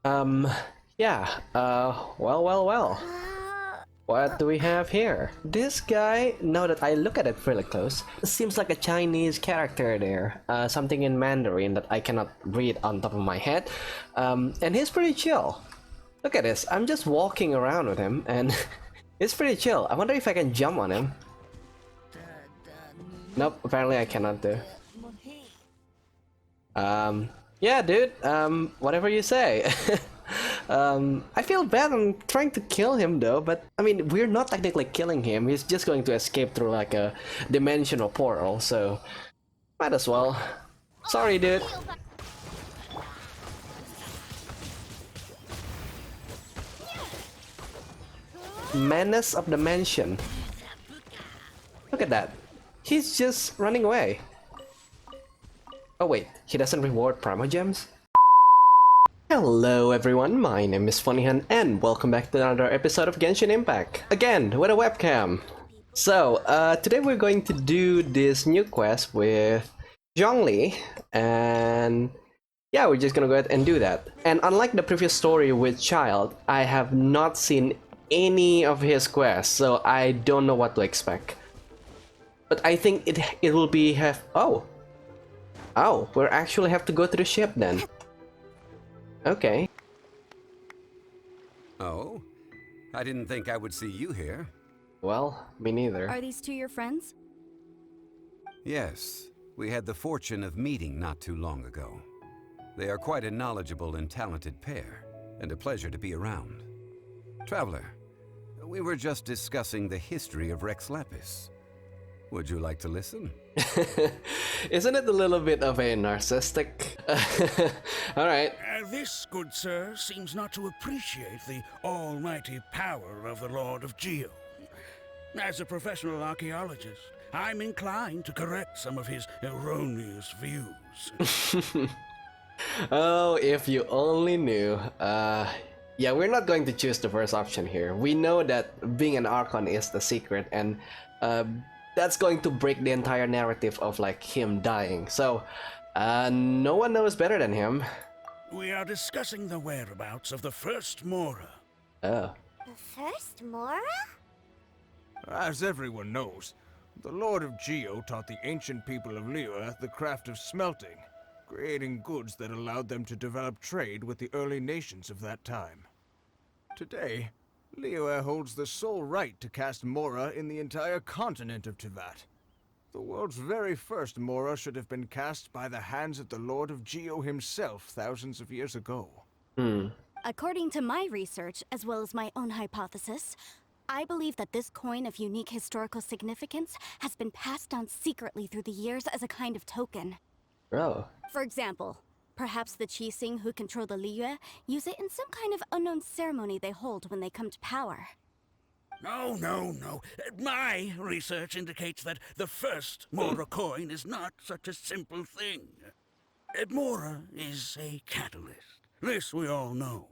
Um, yeah, well. What do we have here? This guy, now that I look at it really close, seems like a Chinese character there. Something in Mandarin that I cannot read on top of my head. And he's pretty chill. Look at this, I'm just walking around with him and it's pretty chill. I wonder if I can jump on him. Nope, apparently I cannot do. Yeah, dude, whatever you say. I feel bad I'm trying to kill him though, but I mean, we're not technically killing him. He's just going to escape through like a dimensional portal, so might as well. Sorry, dude. Menace of the mansion. Look at that. He's just running away. Oh wait, he doesn't reward Primogems? Hello everyone, my name is Funnyhan and welcome back to another episode of Genshin Impact. Again, with a webcam. So, today we're going to do this new quest with Zhongli, and yeah, we're just gonna go ahead and do that. And unlike the previous story with Child, I have not seen any of his quests, so I don't know what to expect. But I think it will be oh, we actually have to go to the ship then. Okay. Oh? I didn't think I would see you here. Well, me neither. Are these two your friends? Yes, we had the fortune of meeting not too long ago. They are quite a knowledgeable and talented pair, and a pleasure to be around. Traveler, we were just discussing the history of Rex Lapis. Would you like to listen? Isn't it a little bit of a narcissistic? Alright. This, good sir, seems not to appreciate the almighty power of the Lord of Geo. As a professional archaeologist, I'm inclined to correct some of his erroneous views. Oh, if you only knew. Yeah, we're not going to choose the first option here. We know that being an Archon is the secret, and that's going to break the entire narrative of like him dying. So, no one knows better than him. We are discussing the whereabouts of the first Mora. Oh. The first Mora? As everyone knows, the Lord of Geo taught the ancient people of Liyue the craft of smelting, creating goods that allowed them to develop trade with the early nations of that time. Today, Liyue holds the sole right to cast Mora in the entire continent of Teyvat. The world's very first Mora should have been cast by the hands of the Lord of Geo himself thousands of years ago. According to my research, as well as my own hypothesis, I believe that this coin of unique historical significance has been passed down secretly through the years as a kind of token. Oh. For example, perhaps the Qixing who control the Liyue use it in some kind of unknown ceremony they hold when they come to power. No. My research indicates that the first Mora coin is not such a simple thing. Mora is a catalyst. This we all know.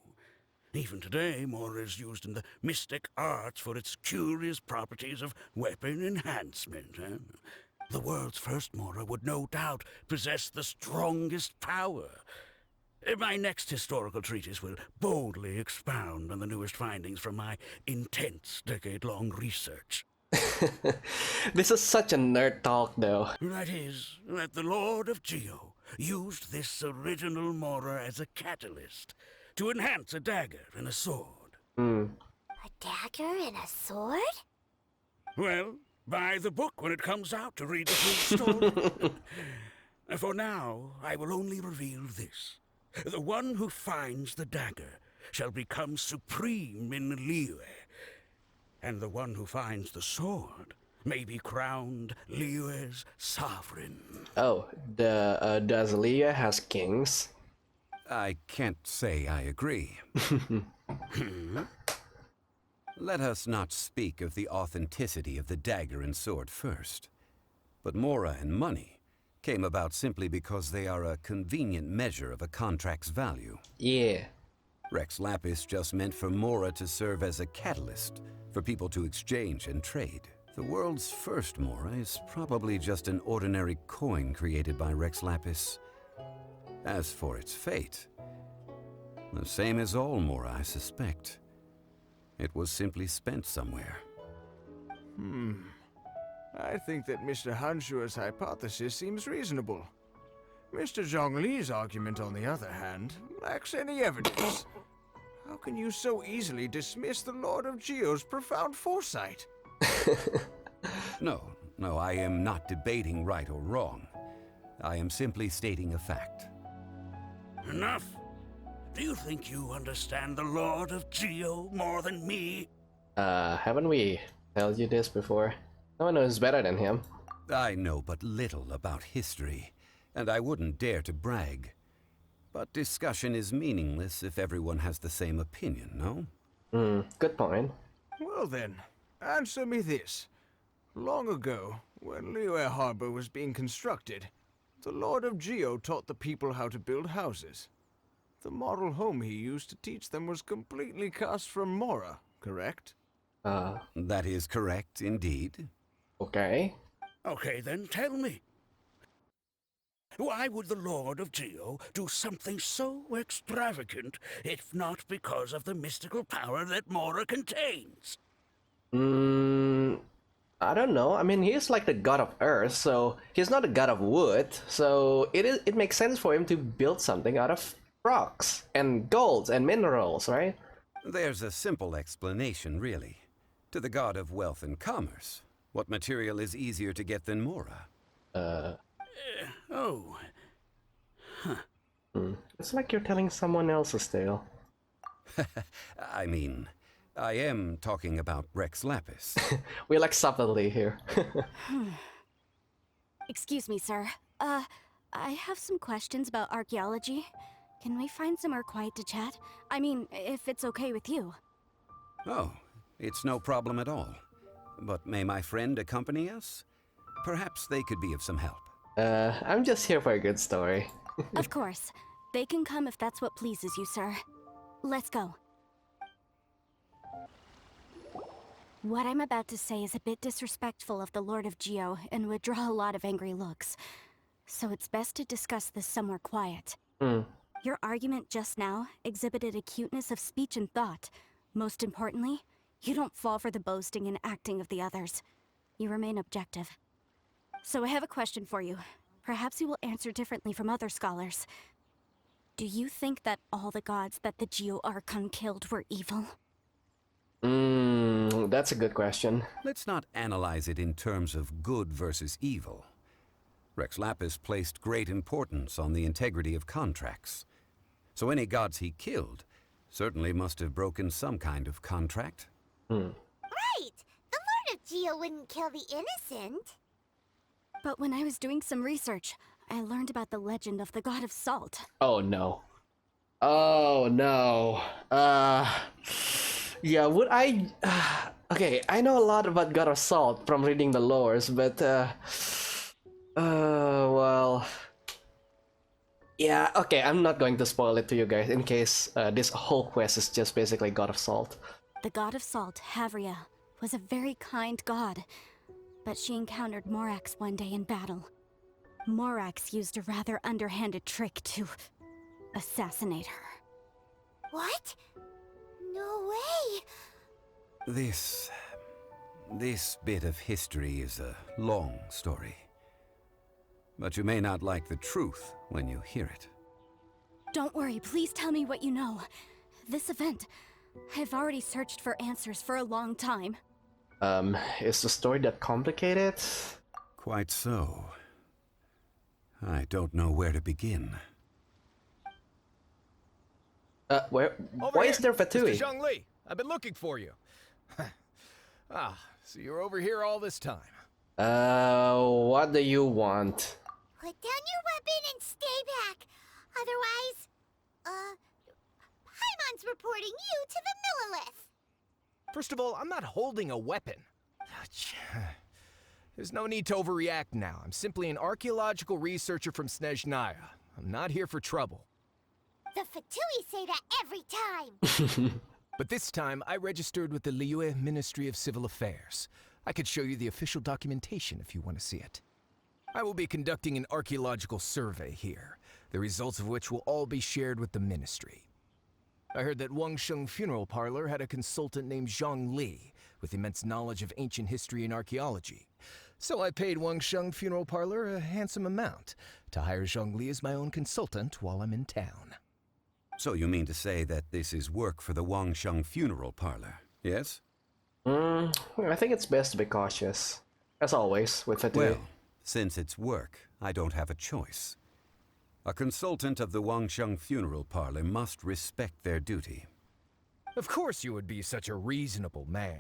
Even today, Mora is used in the mystic arts for its curious properties of weapon enhancement. The world's first Mora would no doubt possess the strongest power. My next historical treatise will boldly expound on the newest findings from my intense decade-long research. This is such a nerd talk though. That is, that the Lord of Geo used this original Mora as a catalyst to enhance a dagger and a sword. A dagger and a sword? Well, buy the book when it comes out to read the full story. For now, I will only reveal this. The one who finds the dagger shall become supreme in Liyue, and the one who finds the sword may be crowned Liyue's sovereign. Oh, does Liyue has kings? I can't say I agree. Let us not speak of the authenticity of the dagger and sword first. But Mora and money came about simply because they are a convenient measure of a contract's value. Yeah. Rex Lapis just meant for Mora to serve as a catalyst for people to exchange and trade. The world's first Mora is probably just an ordinary coin created by Rex Lapis. As for its fate, The same as all Mora, I suspect. It was simply spent somewhere. I think that Mr. Hanshua's hypothesis seems reasonable. Mr. Zhongli's argument, on the other hand, lacks any evidence. How can you so easily dismiss the Lord of Geo's profound foresight? No, I am not debating right or wrong. I am simply stating a fact. Enough. Do you think you understand the Lord of Geo more than me? Haven't we told you this before? No one knows better than him. I know but little about history, and I wouldn't dare to brag. But discussion is meaningless if everyone has the same opinion, no? Good point. Well then, answer me this. Long ago, when Liyue Harbor was being constructed, the Lord of Geo taught the people how to build houses. The model home he used to teach them was completely cast from Mora, correct? That is correct, indeed. Okay. Okay, then tell me. Why would the Lord of Geo do something so extravagant, if not because of the mystical power that Mora contains? I don't know. I mean, he's like the god of earth, so he's not a god of wood. So it makes sense for him to build something out of rocks and golds and minerals, right? There's a simple explanation, really. To the god of wealth and commerce, what material is easier to get than Mora? Oh. It's like you're telling someone else's tale. I mean, I am talking about Rex Lapis. We like subtlety here. Excuse me, sir. I have some questions about archaeology. Can we find somewhere quiet to chat? I mean, if it's okay with you. Oh, it's no problem at all. But may my friend accompany us? Perhaps they could be of some help. I'm just here for a good story. Of course. They can come if that's what pleases you, sir. Let's go. What I'm about to say is a bit disrespectful of the Lord of Geo and would draw a lot of angry looks. So it's best to discuss this somewhere quiet. Your argument just now exhibited acuteness of speech and thought. Most importantly, you don't fall for the boasting and acting of the others. You remain objective. So I have a question for you. Perhaps you will answer differently from other scholars. Do you think that all the gods that the Geo Archon killed were evil? That's a good question. Let's not analyze it in terms of good versus evil. Rex Lapis placed great importance on the integrity of contracts. So any gods he killed certainly must have broken some kind of contract. Right! The Lord of Geo wouldn't kill the innocent. But when I was doing some research, I learned about the legend of the god of salt. Oh no. Oh no. Yeah, would I... okay, I know a lot about God of Salt from reading the lores, but well... Yeah, okay, I'm not going to spoil it to you guys in case this whole quest is just basically God of Salt. The god of salt, Havria, was a very kind god, but she encountered Morax one day in battle. Morax used a rather underhanded trick to assassinate her. What? No way! This bit of history is a long story. But you may not like the truth when you hear it. Don't worry, please tell me what you know. This event, I've already searched for answers for a long time. Is the story that complicated? Quite so. I don't know where to begin. Why is there Fatui? Mr. Zhongli, I've been looking for you. So you're over here all this time. What do you want? Put down your weapon and stay back. Otherwise, Paimon's reporting you to the Millilith. First of all, I'm not holding a weapon. There's no need to overreact now. I'm simply an archaeological researcher from Snezhnaya. I'm not here for trouble. The Fatui say that every time. But this time, I registered with the Liyue Ministry of Civil Affairs. I could show you the official documentation if you want to see it. I will be conducting an archaeological survey here, the results of which will all be shared with the ministry. I heard that Wangsheng Funeral Parlor had a consultant named Zhongli with immense knowledge of ancient history and archaeology. So I paid Wangsheng Funeral Parlor a handsome amount to hire Zhongli as my own consultant while I'm in town. So you mean to say that this is work for the Wangsheng Funeral Parlor, yes? I think it's best to be cautious. As always, with it. Well, since it's work, I don't have a choice. A consultant of the Wangsheng Funeral Parlor must respect their duty. Of course you would be such a reasonable man.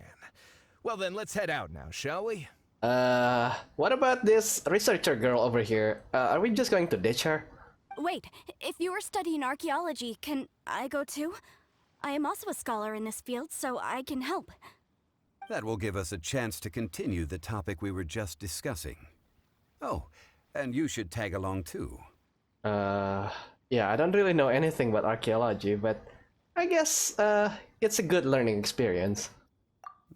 Well then, let's head out now, shall we? What about this researcher girl over here? Are we just going to ditch her? Wait, if you're studying archaeology, can I go too? I am also a scholar in this field, so I can help. That will give us a chance to continue the topic we were just discussing. Oh, and you should tag along too. Yeah, I don't really know anything about archaeology, but I guess, it's a good learning experience.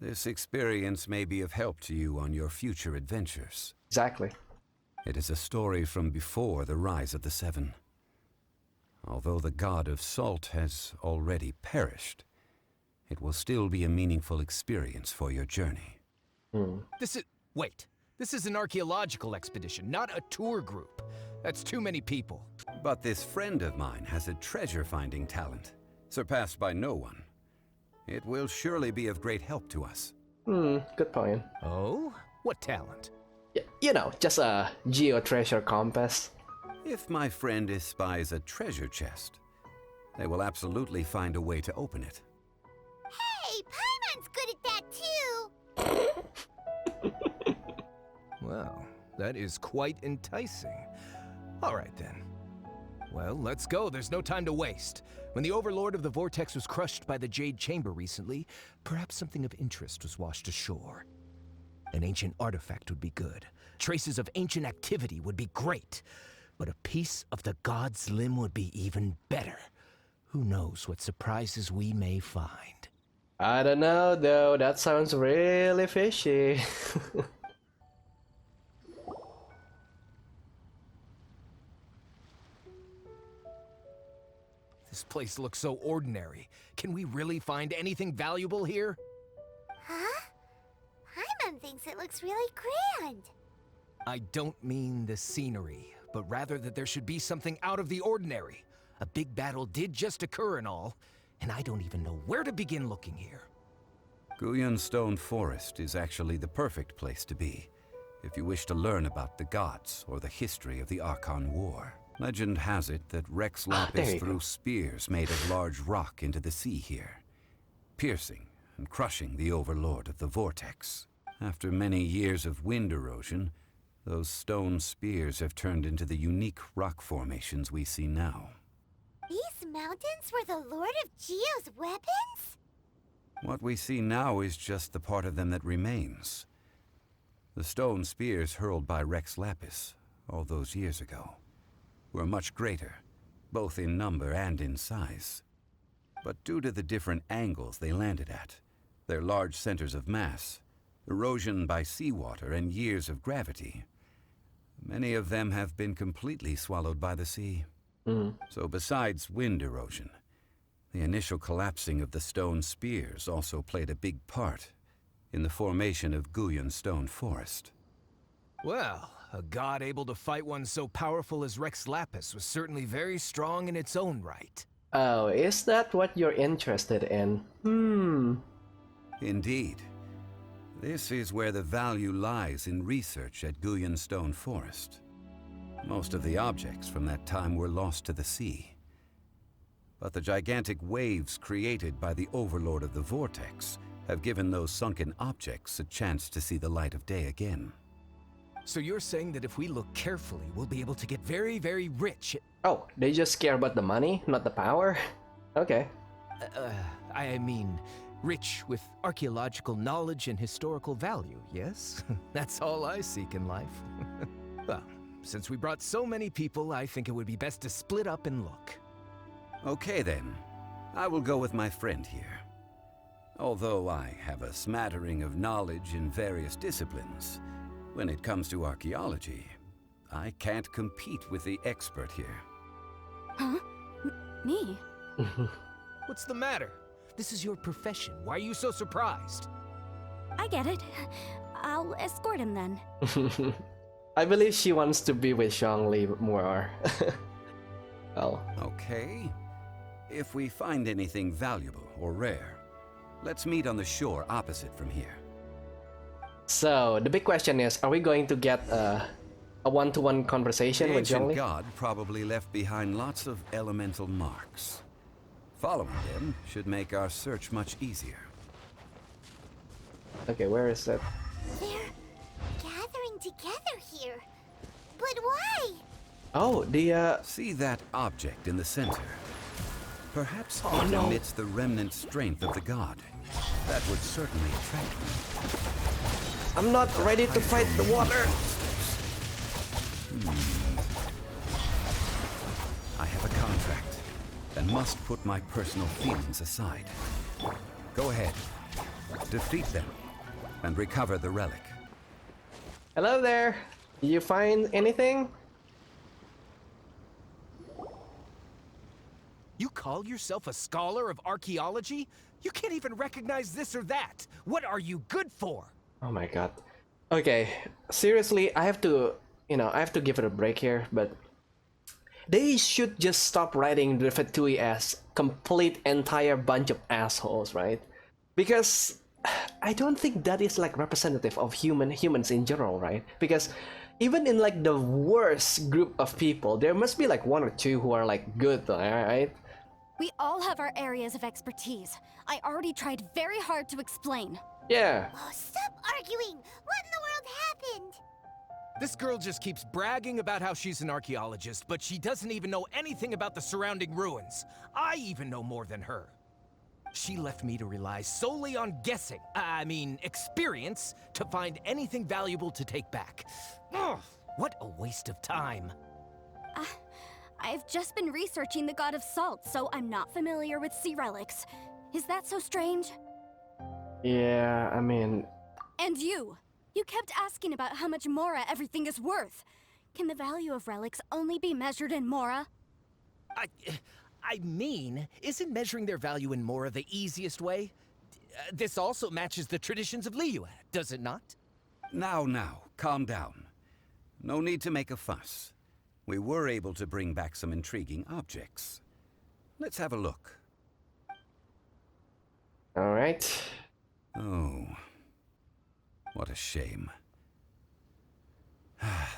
This experience may be of help to you on your future adventures. Exactly. It is a story from before the rise of the Seven. Although the god of salt has already perished, it will still be a meaningful experience for your journey. Wait. This is an archaeological expedition, not a tour group. That's too many people. But this friend of mine has a treasure-finding talent, surpassed by no one. It will surely be of great help to us. Good point. Oh? What talent? You know, just a geo-treasure compass. If my friend espies a treasure chest, they will absolutely find a way to open it. Hey, Paimon's good at that too! Well, that is quite enticing. All right then. Well, let's go. There's no time to waste. When the Overlord of the Vortex was crushed by the Jade Chamber recently, perhaps something of interest was washed ashore. An ancient artifact would be good. Traces of ancient activity would be great. But a piece of the god's limb would be even better. Who knows what surprises we may find. I don't know, though. That sounds really fishy. This place looks so ordinary. Can we really find anything valuable here? Huh? Paimon thinks it looks really grand. I don't mean the scenery, but rather that there should be something out of the ordinary. A big battle did just occur and all, and I don't even know where to begin looking here. Guyun Stone Forest is actually the perfect place to be, if you wish to learn about the gods or the history of the Archon War. Legend has it that Rex Lapis threw spears made of large rock into the sea here, piercing and crushing the Overlord of the Vortex. After many years of wind erosion, those stone spears have turned into the unique rock formations we see now. These mountains were the Lord of Geo's weapons? What we see now is just the part of them that remains. The stone spears hurled by Rex Lapis all those years ago were much greater, both in number and in size. But due to the different angles they landed at, their large centers of mass, erosion by seawater, and years of gravity, many of them have been completely swallowed by the sea. So besides wind erosion, the initial collapsing of the stone spears also played a big part in the formation of Guyun Stone Forest. Well, a god able to fight one so powerful as Rex Lapis was certainly very strong in its own right. Oh, is that what you're interested in? Indeed. This is where the value lies in research at Guyun Stone Forest. Most of the objects from that time were lost to the sea. But the gigantic waves created by the Overlord of the Vortex have given those sunken objects a chance to see the light of day again. So you're saying that if we look carefully, we'll be able to get very, very rich? Oh, they just care about the money, not the power? Okay. I mean, rich with archaeological knowledge and historical value, yes? That's all I seek in life. Well, since we brought so many people, I think it would be best to split up and look. Okay then, I will go with my friend here. Although I have a smattering of knowledge in various disciplines, when it comes to archaeology, I can't compete with the expert here. Huh? Me? What's the matter? This is your profession. Why are you so surprised? I get it. I'll escort him then. I believe she wants to be with Zhongli more. Well, Okay. If we find anything valuable or rare, let's meet on the shore opposite from here. so the big question is, are we going to get a one-to-one conversation The with ancient Zhongli? god probably left behind lots of elemental marks. Following them should make our search much easier. Okay, where is that? They're gathering together here. But why? Oh, the See that object in the center? Perhaps Oh, it no. emits the remnant strength of the god. That would certainly attract me. I'm not ready to fight the water. I have a contract and must put my personal feelings aside. Go ahead, defeat them, and recover the relic. Hello there. Did you find anything? You call yourself a scholar of archaeology? You can't even recognize this or that. What are you good for? Oh my god. Okay, seriously, I have to, I have to give it a break here, but they should just stop writing the Fatui as complete entire bunch of assholes, right? Because I don't think that is like representative of humans in general, right? Because even in like the worst group of people, there must be like one or two who are like good, right? We all have our areas of expertise. I already tried very hard to explain. Yeah. Oh, stop arguing! What in the world happened? This girl just keeps bragging about how she's an archaeologist, but she doesn't even know anything about the surrounding ruins. I even know more than her. She left me to rely solely on guessing, experience, to find anything valuable to take back. Ugh, what a waste of time. I've just been researching the God of Salt, so I'm not familiar with sea relics. Is that so strange? Yeah, I mean, And you! You kept asking about how much Mora everything is worth. Can the value of relics only be measured in Mora? Isn't measuring their value in Mora the easiest way? This also matches the traditions of Liyue, does it not? Now, calm down. No need to make a fuss. We were able to bring back some intriguing objects. Let's have a look. all right. Oh, what a shame.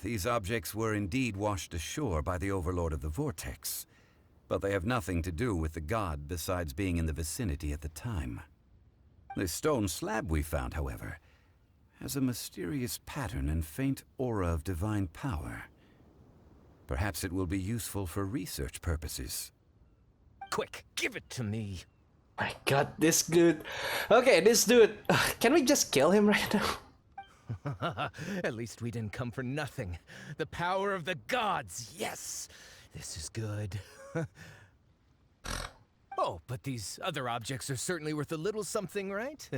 These objects were indeed washed ashore by the Overlord of the Vortex, but they have nothing to do with the god besides being in the vicinity at the time. The stone slab we found, however, has a mysterious pattern and faint aura of divine power. Perhaps it will be useful for research purposes. Quick, give it to me. My god, this dude. Okay, this dude. Can we just kill him right now? At least we didn't come for nothing. The power of the gods, yes! This is good. Oh, but these other objects are certainly worth a little something, right?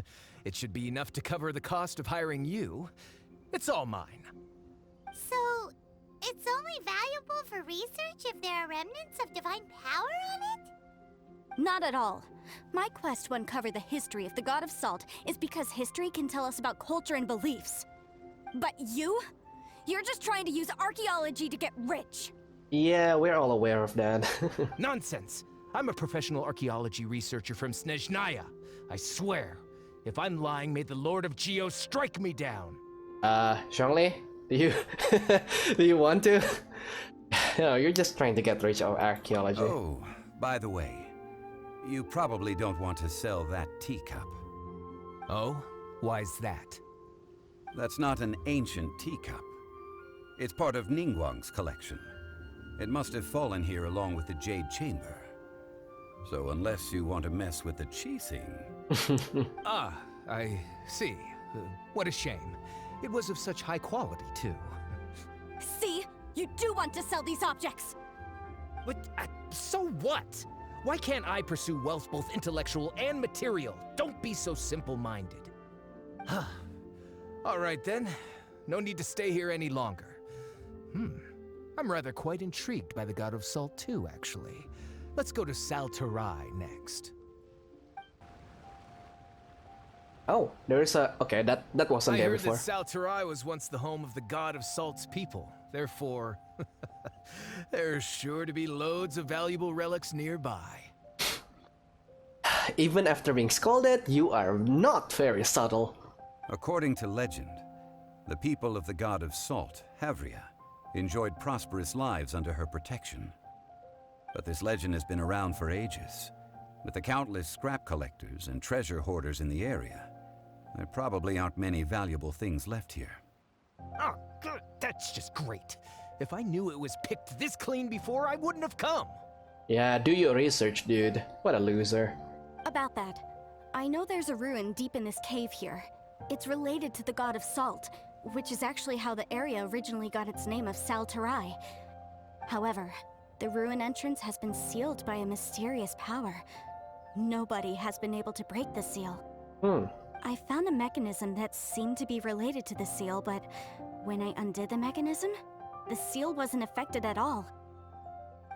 It should be enough to cover the cost of hiring you. It's all mine. So, it's only valuable for research if there are remnants of divine power on it? Not at all. My quest to uncover the history of the God of Salt is because history can tell us about culture and beliefs. But you? You're just trying to use archaeology to get rich. Yeah, we're all aware of that. Nonsense! I'm a professional archaeology researcher from Snezhnaya. I swear, if I'm lying, may the Lord of Geo strike me down. Zhongli, do you do you want to? No, you're just trying to get rich of archaeology. Oh, by the way, you probably don't want to sell that teacup. Oh? Why's that? That's not an ancient teacup. It's part of Ningguang's collection. It must have fallen here along with the Jade Chamber. So unless you want to mess with the Qixing... Ah, I see. What a shame. It was of such high quality, too. See? You do want to sell these objects! But, so what? Why can't I pursue wealth both intellectual and material? Don't be so simple-minded. All right, then. No need to stay here any longer. I'm rather quite intrigued by the God of Salt, too, actually. Let's go to Saltarai next. Oh, there's a... Okay, that wasn't I there heard before. that Salterai was once the home of the god of Salt's people. Therefore, there's sure to be loads of valuable relics nearby. Even after being scolded, you are not very subtle. According to legend, the people of the god of salt, Havria, enjoyed prosperous lives under her protection. But this legend has been around for ages. With the countless scrap collectors and treasure hoarders in the area, there probably aren't many valuable things left here. Oh, good. That's just great. If I knew it was picked this clean before, I wouldn't have come. Yeah, do your research, dude. What a loser. About that, I know there's a ruin deep in this cave here. It's related to the god of salt, which is actually how the area originally got its name of Salterai. However, the ruin entrance has been sealed by a mysterious power. Nobody has been able to break the seal. I found a mechanism that seemed to be related to the seal, but when I undid the mechanism, the seal wasn't affected at all.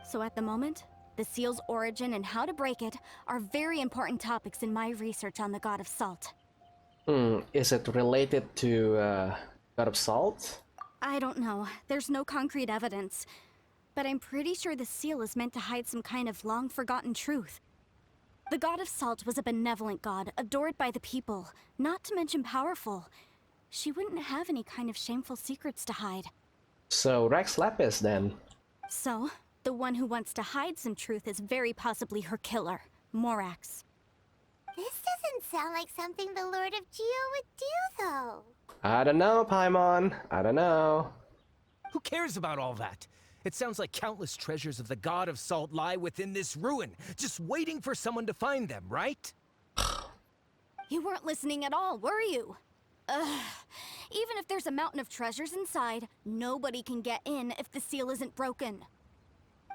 So at the moment, the seal's origin and how to break it are very important topics in my research on the god of salt. Is it related to God of Salt? I don't know. There's no concrete evidence. But I'm pretty sure the seal is meant to hide some kind of long-forgotten truth. The god of salt was a benevolent god, adored by the people, not to mention powerful. She wouldn't have any kind of shameful secrets to hide. So Rex Lapis then. So, the one who wants to hide some truth is very possibly her killer, Morax. This doesn't sound like something the Lord of Geo would do, though. I don't know, Paimon. I don't know. Who cares about all that? It sounds like countless treasures of the god of salt lie within this ruin, just waiting for someone to find them, right? You weren't listening at all, were you? Ugh. Even if there's a mountain of treasures inside, nobody can get in if the seal isn't broken.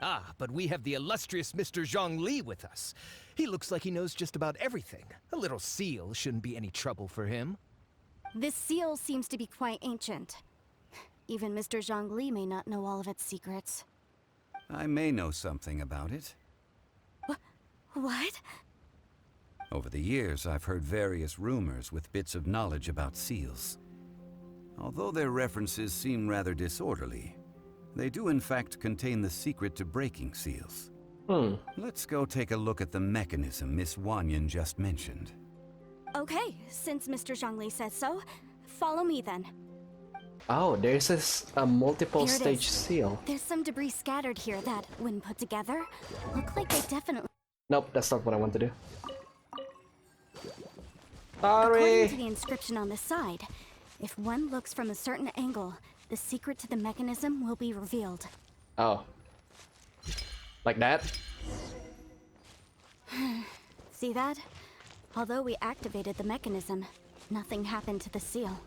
Ah, but we have the illustrious Mr. Zhongli with us. He looks like he knows just about everything. A little seal shouldn't be any trouble for him. This seal seems to be quite ancient. Even Mr. Zhongli may not know all of its secrets. I may know something about it. What? Over the years, I've heard various rumors with bits of knowledge about seals. Although their references seem rather disorderly, they do in fact contain the secret to breaking seals. Let's go take a look at the mechanism Miss Wanyan just mentioned. Okay, since Mr. Zhongli says so, follow me then. Oh, there's a multiple Here it stage is. seal. There's some debris scattered here that, when put together, look like they definitely... Nope, that's not what I want to do. According to Sorry. the inscription on the side, if one looks from a certain angle, the secret to the mechanism will be revealed. Oh. Like that? See that? Although we activated the mechanism, nothing happened to the seal.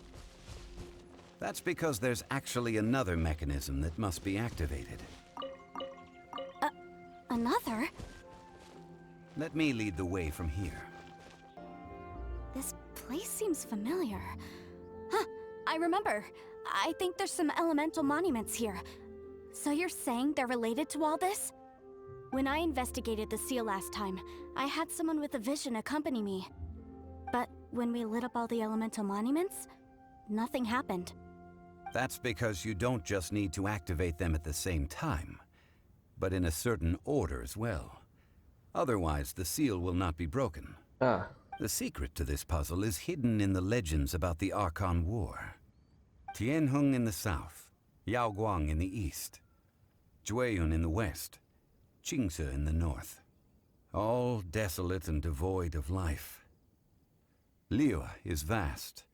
That's because there's actually another mechanism that must be activated. Another? Let me lead the way from here. This place seems familiar. Huh, I remember. I think there's some elemental monuments here. So you're saying they're related to all this? When I investigated the seal last time, I had someone with a vision accompany me. But when we lit up all the elemental monuments, nothing happened. That's because you don't just need to activate them at the same time, but in a certain order as well. Otherwise, the seal will not be broken. Ah. The secret to this puzzle is hidden in the legends about the Archon War. Tianheng in the south, Yaoguang in the east, Jueyun in the west, Qingce in the north. All desolate and devoid of life. Liyue is vast,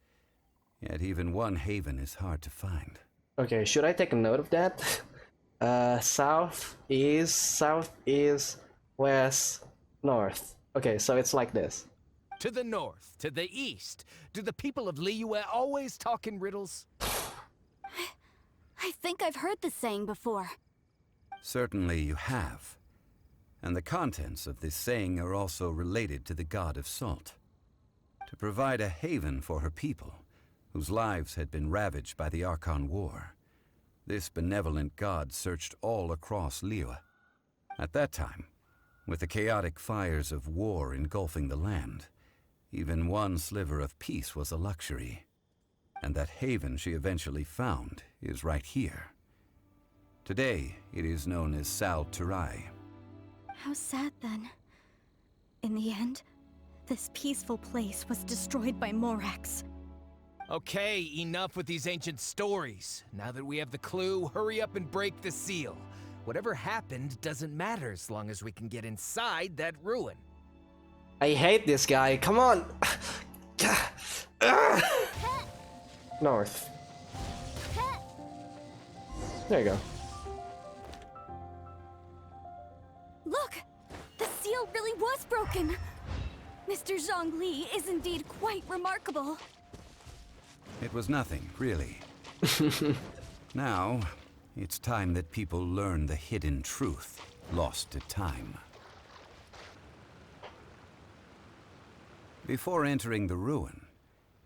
yet even one haven is hard to find. Okay, should I take a note of that? South, east, west, north. Okay, so it's like this. To the north, to the east. Do the people of Liyue always talk in riddles? I think I've heard this saying before. Certainly you have. And the contents of this saying are also related to the god of salt. To provide a haven for her people, whose lives had been ravaged by the Archon War, this benevolent god searched all across Liyue. At that time, with the chaotic fires of war engulfing the land, even one sliver of peace was a luxury. And that haven she eventually found is right here. Today, it is known as Sal Turai. How sad then. In the end, this peaceful place was destroyed by Morax. Okay, enough with these ancient stories. Now that we have the clue, hurry up and break the seal. Whatever happened doesn't matter as long as we can get inside that ruin. I hate this guy. Come on. North. There you go. Look! The seal really was broken! Mr. Zhongli is indeed quite remarkable. It was nothing, really. Now, it's time that people learn the hidden truth lost to time. Before entering the ruin,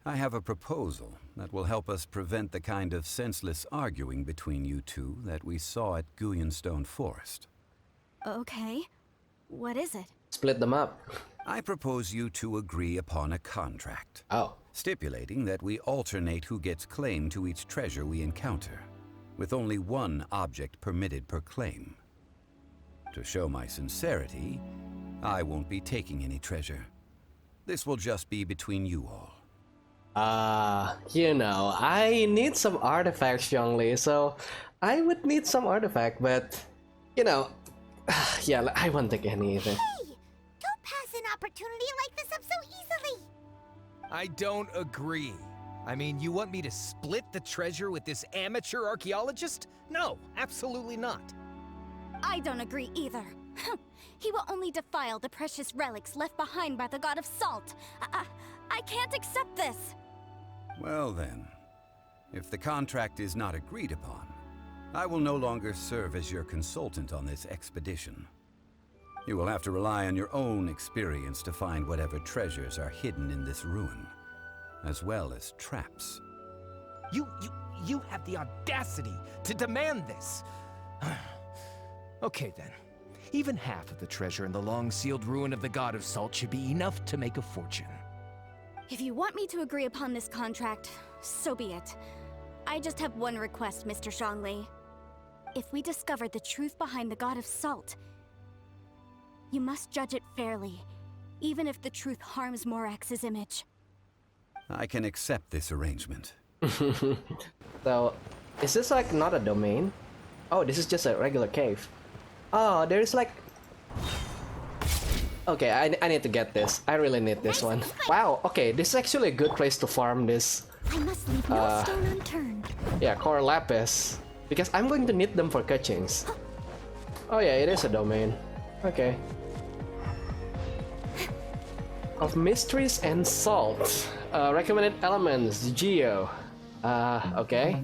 I have a proposal that will help us prevent the kind of senseless arguing between you two that we saw at Guyenstone Forest. Okay. What is it? Split them up. I propose you two agree upon a contract, Oh. stipulating that we alternate who gets claim to each treasure we encounter, with only one object permitted per claim. To show my sincerity, I won't be taking any treasure. This will just be between you all. You know, I need some artifacts, Zhongli, so I would need some artifact, but, you know, yeah, I won't take any either. Hey! Don't pass an opportunity like this up so easily! I don't agree. I mean, you want me to split the treasure with this amateur archaeologist? No, absolutely not. I don't agree either. He will only defile the precious relics left behind by the god of salt. I can't accept this. Well then, if the contract is not agreed upon, I will no longer serve as your consultant on this expedition. You will have to rely on your own experience to find whatever treasures are hidden in this ruin, as well as traps. You have the audacity to demand this. Okay then. Even half of the treasure in the long-sealed ruin of the God of Salt should be enough to make a fortune. If you want me to agree upon this contract, so be it. I just have one request, Mr. Zhongli. If we discover the truth behind the God of Salt, you must judge it fairly, even if the truth harms Morax's image. I can accept this arrangement. So, is this like not a domain? Oh, this is just a regular cave. Oh, there's like... Okay, I need to get this. I really need this one. Wow, okay, this is actually a good place to farm this. I must leave no stone unturned. Yeah, core lapis. Because I'm going to need them for catchings. Oh yeah, it is a domain. Okay. Of mysteries and salt. Recommended elements, Geo. Okay.